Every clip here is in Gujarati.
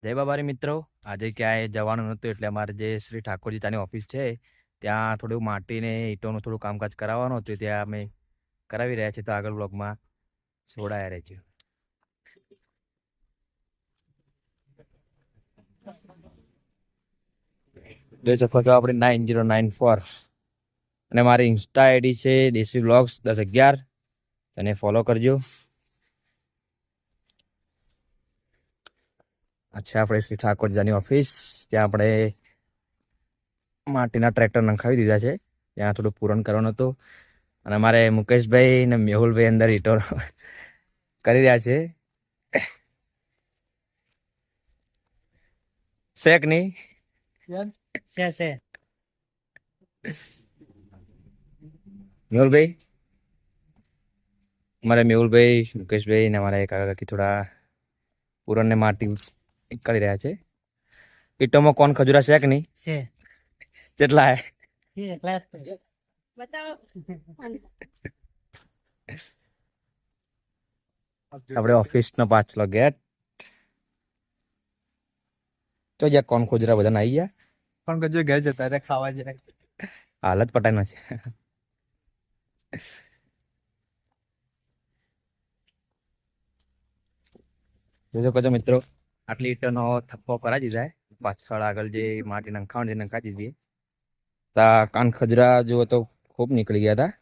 જય બાબારી મિત્રો. આજે ક્યાંય જવાનું નહોતું એટલે અમારે જે શ્રી ઠાકોરજી ત્યાંની ઓફિસ છે ત્યાં થોડું માટીને ઈંટોનું થોડું કામકાજ કરાવવાનું હતું. ત્યાં અમે કરાવી રહ્યા છીએ, તો આગળ બ્લોગમાં જોડાયા રહેજો. જોઈ શકો છો આપણે 9094 અને મારી ઇન્સ્ટા આઈડી છે દેશી બ્લોગ્સ 1011. તેને ફોલો કરજો. અચ્છા, આપણે શ્રી ઠાકોરજીની ઓફિસ, ત્યાં આપણે માટીના ટ્રેક્ટર નંખાવી દીધા છે. ત્યાં થોડું પૂરણ કરવાનું હતું અને અમારે મુકેશભાઈ ને મેહુલભાઈ અંદર ઈંટો કરી રહ્યા છે. શેક નહીં છે મેહુલભાઈ, અમારે મેહુલભાઈ, મુકેશભાઈ ને અમારા કાકા કાકી થોડા પૂરણ ને માટી કરી રહ્યા છે. ઈંટોમાં કોણ ખજૂરા શેક નહીં છે કેટલા હે એકલા આપણે ઓફિસ નો પાછલો ગેટ. તો જ્યાં કોણ ખોજરા બધા આવી ગયા, પણ કજો ઘેર જતા રહ્યા ખાવા જાય. હાલત પટાઈ છે. જોજો કજો મિત્રો, આટલી ઈંટોનો થપ્પો કરાવી દીધા છે. પાછળ આગળ જે માટી નંખાવાની જે નંખાવી દીધી, તા કાન ખજરા જુઓ તો ખૂબ નીકળી ગયા હતા.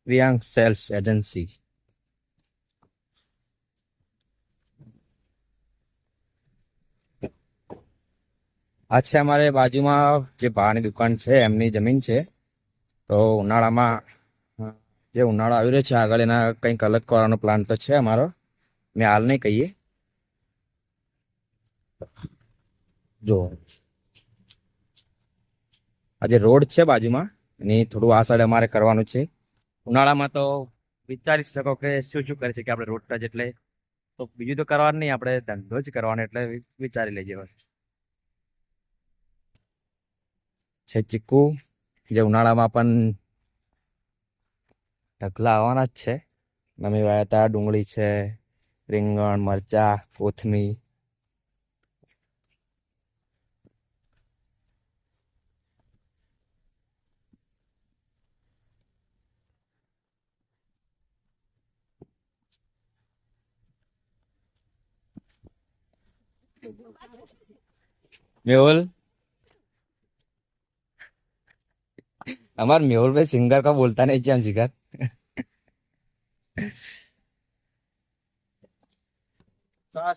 Priyank cells agency. આ છે અમારે બાજુમાં જે ભાની દુકાન છે એમની જમીન છે. તો ઉનાળામાં જે ઉનાળો આવી રહ્યો છે આગળ એના કંઈક અલગ કરવાનો પ્લાન તો છે અમારો. મેં હાલ નહીં કહીએ. જો આ જે રોડ છે બાજુમાં એની થોડું આ સાઈડ અમારે કરવાનું છે. ઉનાળામાં તો વિચારી શકો કે શું શું કરે છે કે આપણે રોડ ટચ એટલે તો બીજું તો કરવાનું નહીં, આપણે ધંધો જ કરવાનો એટલે વિચારી લેજે. છે ચીકુ, જે ઉનાળામાં પણ ઢગલા આવવાના જ છે. અમે વાયા હતા. ડુંગળી છે, રીંગણ, મરચા, કોથમી. મેહુલ, અમાર મેહુલભાઈ સિંગર કા બોલતા નહીં છે આમ સિંગર.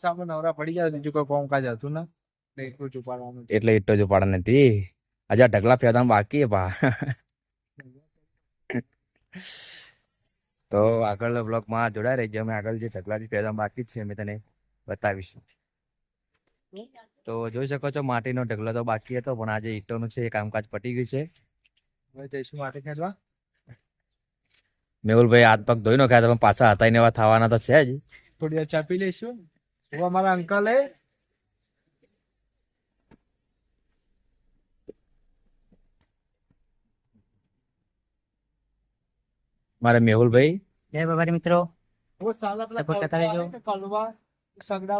સામે નવરા પડી જાય બીજું કોઈ કોમ કાજ હતું ને એટલું છુપાડવાનું. એટલે ઈટો જ ઉપાડે નથી. આજે આ ઢગલા ફેરવાનું બાકી પા. તો આગળ બ્લોગમાં જોડાઈ રહેજો. અમે આગળ જે ઢગલાથી ફેરવાનું બાકી જ છે અમે તને બતાવીશું. તો જોઈ શકો છો માટીનો ઢગલો તો બાકી હતો, પણ આજે ઈટોનું છે એ કામકાજ પતી ગયું છે. હવે જઈશું માટે ખેંચવા. મેહુલભાઈ હાથ પગ ધોઈ નાખ્યા, તમે પાછા હતા એવા થવાના તો છે જ. થોડી વાર ચા પી લઈશું. હું અમારા અંકલ હે મારે મેહુલભાઈ. જય બાબારી મિત્રો. वो साला अपना Support करता रहेજો. कलवा सगड़ा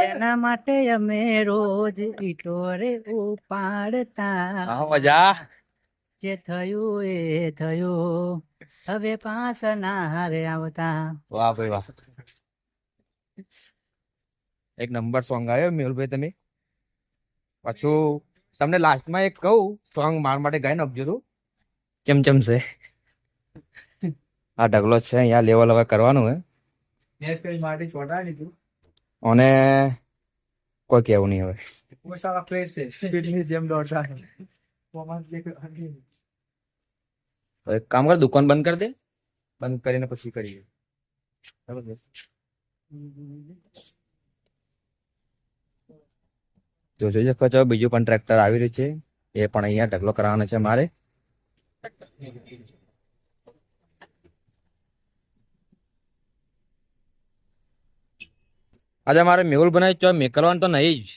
એના માટે અમે રોજ ઈટો રે ઉપાડતા. હા મજા. જે થયું એ થયું, હવે પાછ ના રે આવતા. વાહ ભાઈ વાહ, એક નંબર સોંગ આવ્યો મેહુલભાઈ. તમે પાછું તમને લાસ્ટમાં એક કહું સોંગ માર માટે ગાઈ નાખજો તું. કેમ છે આ ઢગલો છે અહીંયા લેવલ હવે કરવાનું હે. गैस कहीं माटी छोटा नहीं तू અને કોઈ કેવું નહીં હવે. वो साला प्लेस है स्पीड में जेम दौड़ता है वो मत लेकर તો એક કામ કર, દુકાન બંધ કરી દે. બંધ કરીને પછી કરીએ. બરાબર. તો જોઈ શકો છો બીજું પણ ટ્રેક્ટર આવી રહ્યું છે, એ પણ અહીંયા ઢગલો કરાવવાનો છે મારે. આજે મારે મેહુલ બનાવી ચો મેકલવાનું તો નહીં જ,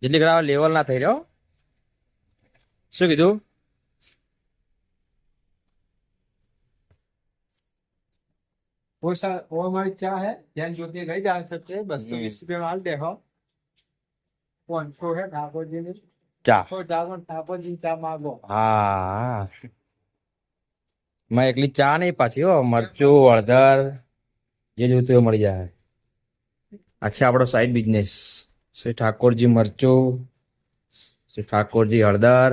જેટલી કરાવે લેવલ ના થઈ રહ્યો. શું કીધું? वो हमारी क्या है जैन ज्योति नहीं जान सकते 220 रुपये माल देखो कौन सो है ठाकुर जी ने ચા. तो जागो ठाकुर जी चा मांगो હા, મેં એકલી ચા નહીં, પાછી હો મરચું હળદર જે જોતું એ મળી જાય. આ છે આપણો સાઈડ બિઝનેસ. શ્રી ઠાકોરજી મરચું, શ્રી ઠાકોરજી હળદર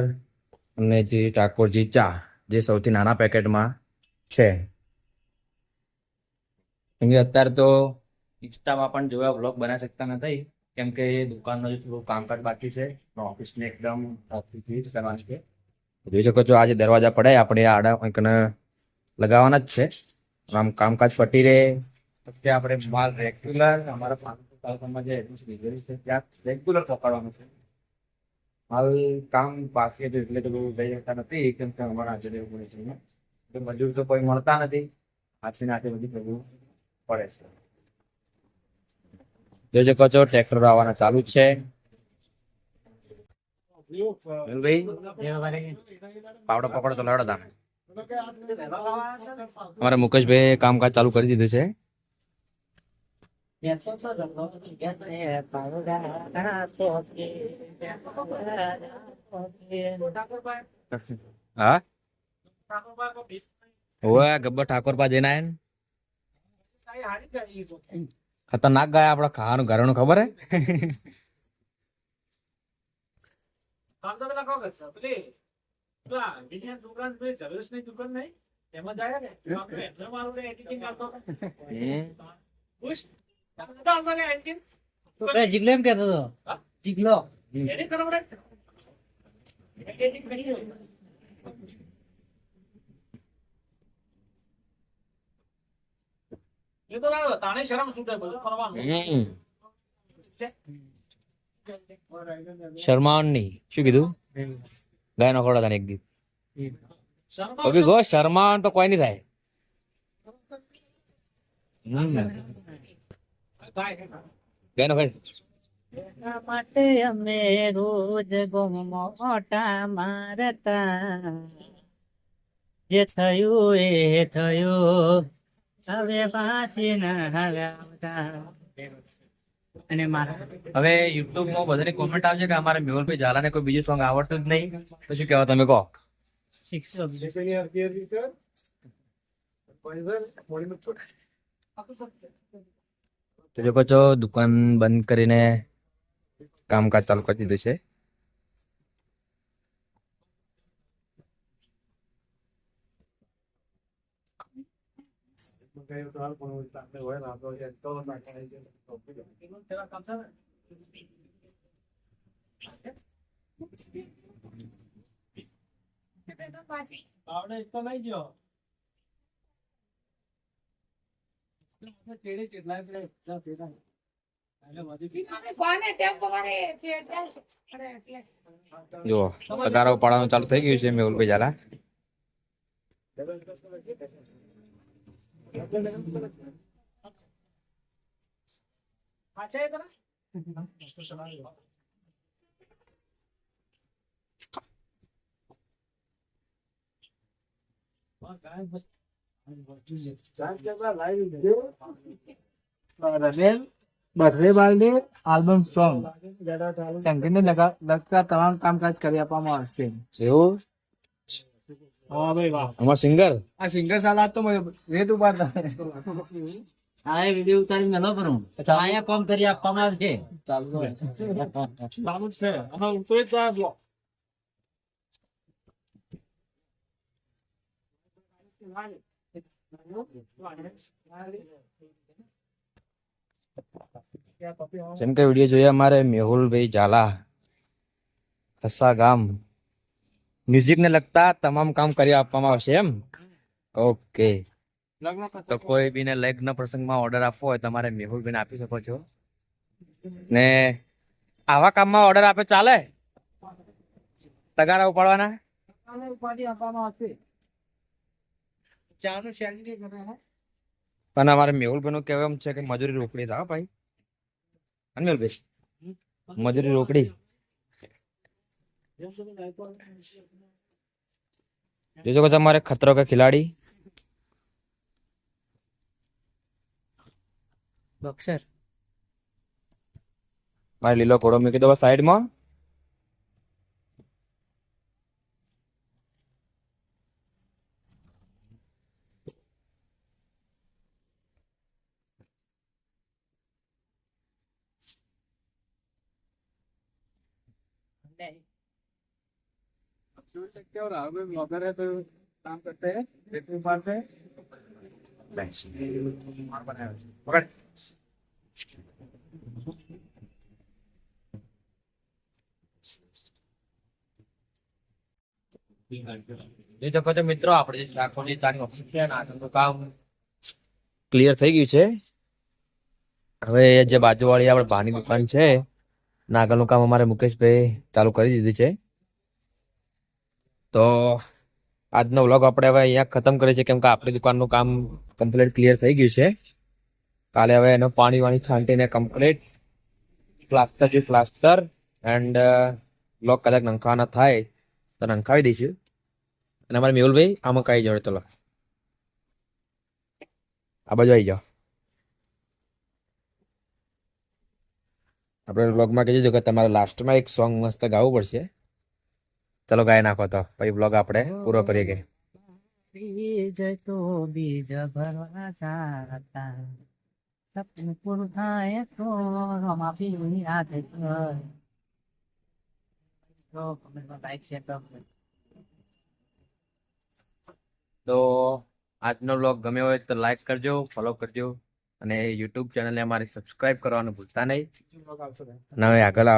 અને શ્રી ઠાકોરજી ચા, જે સૌથી નાના પેકેટમાં છે. કેમ કે અત્યારે તો ઇન્સ્ટામાં પણ જોયા વ્લોગ બનાવી શકતા નથી, કેમ કે દુકાનનું જે થોડું કામકાજ બાકી છે, ઓફિસને એકદમ ઓફિસ કરવાનું છે. જોઈ શકો છો આજે દરવાજા પડે આપણે આડા કંઈકને લગાવવાના જ છે. આમ કામકાજ પટી રહે પછી આપણે માલ રેગ્યુલર અમારા તાલુકામાં જે ડિલિવરી છે ત્યાં રેગ્યુલર પકડવાનું છે. હાલ કામ બાકી હતું એટલે તો બહુ જઈ શકતા નથી, કેમ કે અમારા આજે રહેવું પડે છે. તો મજૂર તો કોઈ મળતા નથી, હાથે નાથે બધી કરવું પડે છે. જોઈ શકો છો ટ્રેક્ટર આવવાના ચાલુ જ છે. ભાઈ પાવડો પકડો તો લડો તાને. અમારે મુકેશભાઈ કામકાજ ચાલુ કરી દીધું છે. હા ઓએ ગબ્બર ઠાકોર પા જઈને આયા ને. ખતરનાક ગાય આપડે ખાવાનું ઘરનું ખબર હે. જીગલો એમ કેતો હતો, જીગલો એ તો તાણે શરમ છૂટે બધું કરવાનું. શરમાવાનું નહીં. શું કીધું? ગાય નો ખોડા તને એક દી શરમ અભી ગો શરમાવાનું તો કોઈ નહીં થાય. ગાય નો ખોડ એના માટે અમે રોજ મોટા મારતા, જે થયું એ થયું, હવે પાછી ના આવતા. અને મારા હવે યુટ્યુબ માં બધાની કોમેન્ટ આવશે કે અમારે મેહુલભાઈ ઝાલાને કોઈ બીજું સોંગ આવડતું જ નહીં, તો શું કહેવા તમે કહો? 600 તો જો છો દુકાન બંધ કરીને કામકાજ ચાલુ કરી દીધું છે. આવડે તો લઈ ગયો ચેડે કેટલાય પડે એટલા ફેરા એટલે વધુ જો પગારો પાડવાનું ચાલુ થઈ ગયું છે મેહુલભાઈ ઝાલા. બર્થડે બાર્થડે આલ્બમ સોંગ સંગીતને લગતા તમામ કામકાજ કરી આપવામાં આવશે. એવું? હા ભાઈ વાહ, અમાર સિંગર આ સિંગર સાલા તો રેત ઉભા આ વિડીયો ઉતારી મેલો કરું, અહીંયા કોમ કરી આપવામાં આવશે. ચાલુ છે આમાં ઉતરે જ જાય બ્લોક. જેમ કે વિડીયો જોઈએ અમારે મેહુલભાઈ ઝાલા ખસ્સા ગામ, મ્યુઝિક ને લગતા તમામ કામ કરી આપવામાં આવશે એમ. ઓકે. લગ્ન તો પત્ર કોઈ બીને લગ્ન પ્રસંગમાં ઓર્ડર આપવો હોય તમારે મેહુલભાઈને આપી શકો છો. ને આવા કામમાં ઓર્ડર આપે ચાલે? તગારા ઉપાડવાના? ઉપાધિ આપવામાં આવશે. ચાનું સેન્ડી કરવાના. પણ અમારે મેહુલભાઈનું કહેવું એમ છે કે મજૂરી રોકડી થાવ ભાઈ. અને મેહુલભાઈ મજૂરી રોકડી. જોજો કે તમારે ખતરો કે ખિલાડી બોક્સર મારે લીલો ઘોડો મૂકી દો સાઈડમાં. જોई सकते हो राहुल भाई ब्लॉगर है तो काम करते हैं रेटिंग पार पे. પકડ. જોઈ શકો છો મિત્રો આપણે જે શાકોની ચાની ઓફિસ છે આગળનું કામ ક્લિયર થઈ ગયું છે. હવે જે બાજુવાળી આપણે ભાની દુકાન છે આગળનું કામ અમારે મુકેશભાઈ ચાલુ કરી દીધું છે. તો આજનો વ્લોગ આપણે હવે અહીંયા ખતમ કરીએ છીએ કેમ કે આપણી દુકાનનું કામ કમ્પ્લીટ ક્લિયર થઈ ગયું છે. કાલે હવે એનો પાણી વાણી છાંટીને કમ્પ્લીટ પ્લાસ્ટર એન્ડ બ્લોક કદાચ નંખાવાના થાય તો નંખાવી દઈશું. અને અમારે મેહુલભાઈ આમાં કઈ જોડે ચલો આ બાજુ આવી જાઓ. આપણે બ્લોગમાં કહીશું કે તમારે લાસ્ટમાં એક સોંગ મસ્ત ગાવું પડશે. ચલો ગાય નાખો તો પછી બ્લોગ આપણે પૂરો કરીએ કે બીજ તો બીજ ભરવા જાતા સપનું પૂરું થાય તો રોમા પીવી યાદ કર. તો કમેન્ટમાં લાઈક શેર કરો. તો આજનો બ્લોગ ગમ્યો હોય તો લાઈક કરજો, ફોલો કરજો અને યુટ્યુબ ચેનલને અમારી સબસ્ક્રાઇબ કરવાનું ભૂલતા નહીં. ब्लॉग આવશે. અને હવે આગળ